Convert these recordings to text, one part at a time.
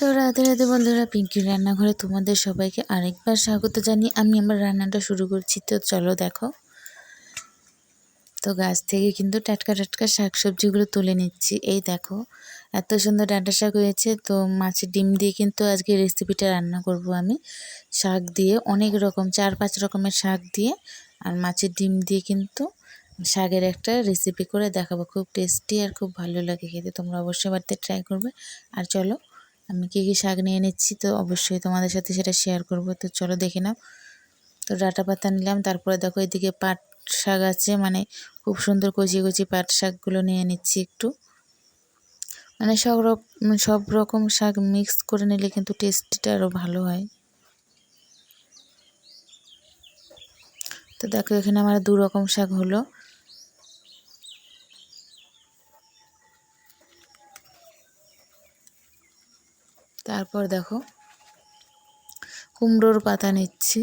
তো রাধে রাধে বন্ধুরা, পিঙ্কির রান্নাঘরে তোমাদের সবাইকে আরেকবার স্বাগত জানিয়ে আমি আমার রান্নাটা শুরু করছি। তো চলো দেখো, তো গাছ থেকে কিন্তু টাটকা টাটকা শাকসবজিগুলো তুলে নিচ্ছি। এই দেখো, এত সুন্দর ডাঁটা শাক হয়েছে। তো মাছের ডিম দিয়ে কিন্তু আজকে রেসিপিটা রান্না করব আমি। শাক দিয়ে অনেক রকম 4-5 রকমের শাক দিয়ে আর মাছের ডিম দিয়ে কিন্তু শাকের একটা রেসিপি করে দেখাবো। খুব টেস্টি আর খুব ভালো লাগে খেতে, তোমরা অবশ্যই বাড়িতে ট্রাই করবে। আর চলো, আমি কী কী শাক নিয়ে নিচ্ছি তো অবশ্যই তোমাদের সাথে সেটা শেয়ার করব। তো চলো দেখে নাও। তো ডাঁটা পাতা নিলাম, তারপরে দেখো এদিকে পাট শাক আছে, মানে খুব সুন্দর কচি কচি পাট শাকগুলো নিয়ে নিচ্ছি একটু। মানে সব রকম শাক মিক্স করে নিলে কিন্তু টেস্টটা আরও ভালো হয়। তো দেখো এখানে আমার 2 রকম শাক হলো। তারপর দেখো কুমড়োর পাতা নিচ্ছি,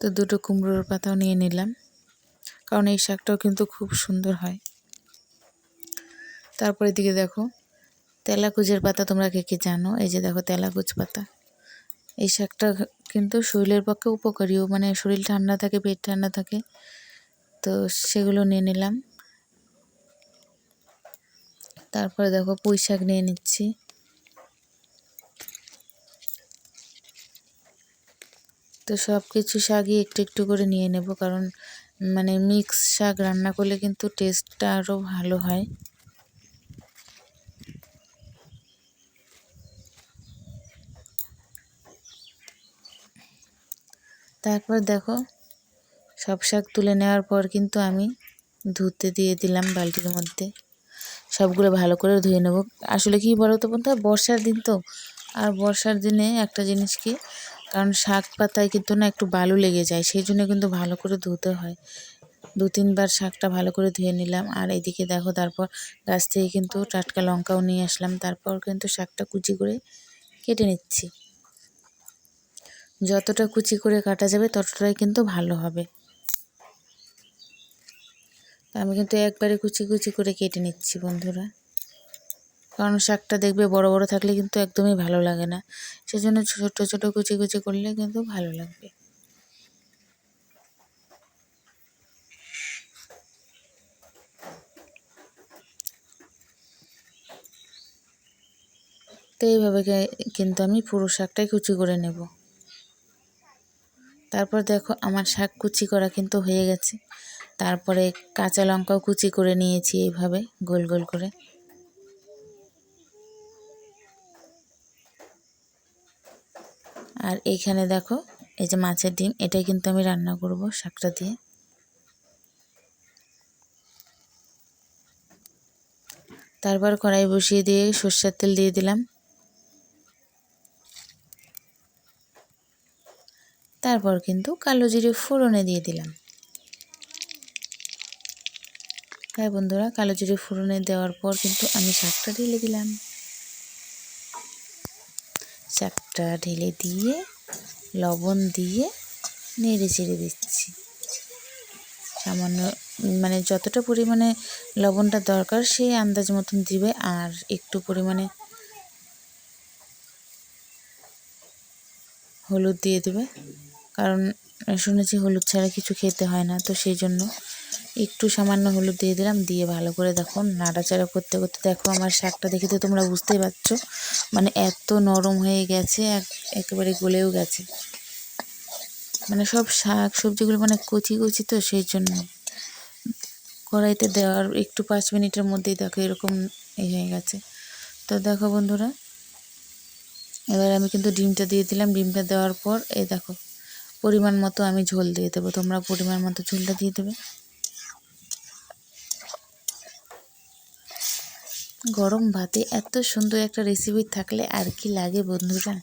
তো 2টো কুমড়োর পাতাও নিয়ে নিলাম, কারণ এই শাকটাও কিন্তু খুব সুন্দর হয়। তারপর এদিকে দেখো তেলাকুচের পাতা, তোমরা কে কে জানো? এই যে দেখো তেলাকুচ পাতা, এই শাকটা কিন্তু শরীরের পক্ষে উপকারীও, মানে শরীর ঠান্ডা থাকে, পেট ঠান্ডা থাকে, তো সেগুলো নিয়ে নিলাম। তারপরে দেখো পুঁই শাক নিয়ে নিচ্ছি। তো সব কিছু শাকই একটু একটু করে নিয়ে নেব, কারণ মানে মিক্স শাক রান্না করলে কিন্তু টেস্টটা আরও ভালো হয়। তারপর দেখো সব শাক তুলে নেওয়ার পর কিন্তু আমি ধুতে দিয়ে দিলাম বালতির মধ্যে। সবগুলো ভালো করে ধুয়ে নেব। আসলে কি বলো তো বন্ধুরা, বর্ষার দিন তো, আর বর্ষার দিনে একটা জিনিস কি, কারণ শাক পাতায় কিন্তু না একটু বালু লেগে যায়, সেই জন্য কিন্তু ভালো করে ধুতে হয়। 2-3 বার শাকটা ভালো করে ধুয়ে নিলাম। আর এদিকে দেখো তারপর গাছ থেকে কিন্তু টাটকা লঙ্কাও নিয়ে আসলাম। তারপর কিন্তু শাকটা কুচি করে কেটে নিচ্ছি। যতটা কুচি করে কাটা যাবে ততটাই কিন্তু ভালো হবে। আমি কিন্তু একবারে কুচি কুচি করে কেটে নিচ্ছি বন্ধুরা, কারণ শাকটা দেখবে বড় বড় থাকলে কিন্তু একদমই ভালো লাগে না, সেজন্য ছোট ছোট কুচি কুচি করলে কিন্তু ভালো লাগবে। তো এইভাবে কিন্তু আমি পুরো শাকটাই কুচি করে নেব। তারপর দেখো আমার শাক কুচি করা কিন্তু হয়ে গেছে। তারপরে কাঁচা লঙ্কাও কুচি করে নিয়েছি এইভাবে গোল গোল করে। আর এইখানে দেখো এই যে মাছের ডিম, এটাই কিন্তু আমি রান্না করব শাকটা দিয়ে। তারপর কড়াই বসিয়ে দিয়ে সর্ষের তেল দিয়ে দিলাম। তারপর কিন্তু কালো জিরে ফোড়নে দিয়ে দিলাম। হ্যাঁ বন্ধুরা, কালো জিরে ফোড়নে দেওয়ার পর কিন্তু আমি শাকটা ঢেলে দিলাম। শাকটা ঢেলে দিয়ে লবণ দিয়ে নেড়ে চেড়ে দিচ্ছি সামান্য, মানে যতটা পরিমাণে লবণটা দরকার সেই আন্দাজ মতন দিবে। আর একটু পরিমাণে হলুদ দিয়ে দেবে, কারণ শুনেছি হলুদ ছাড়া কিছু খেতে হয় না, তো সেই জন্য একটু সামান্য হলুদ দিয়ে দিলাম। দিয়ে ভালো করে দেখো নাড়াচাড়া করতে করতে দেখো আমার শাকটা দেখে তো তোমরা বুঝতেই পারছো, মানে এত নরম হয়ে গেছে, একেবারে গলেও গেছে। মানে সব শাক সবজিগুলো মানে কচি কচি, তো সেই জন্য কড়াইতে দেওয়ার একটু 5 মিনিটের মধ্যেই দেখো এরকম হয়ে গেছে। তো দেখো বন্ধুরা, এবার আমি কিন্তু ডিমটা দিয়ে দিলাম। ডিমটা দেওয়ার পর এই দেখো পরিমাণ মতো আমি ঝোল দিয়ে দেবো, তোমরা পরিমাণ মতো ঝোলটা দিয়ে দেবে। গরম ভাতে এত সুন্দর একটা রেসিপি থাকলে আর কি লাগে বন্ধুরা।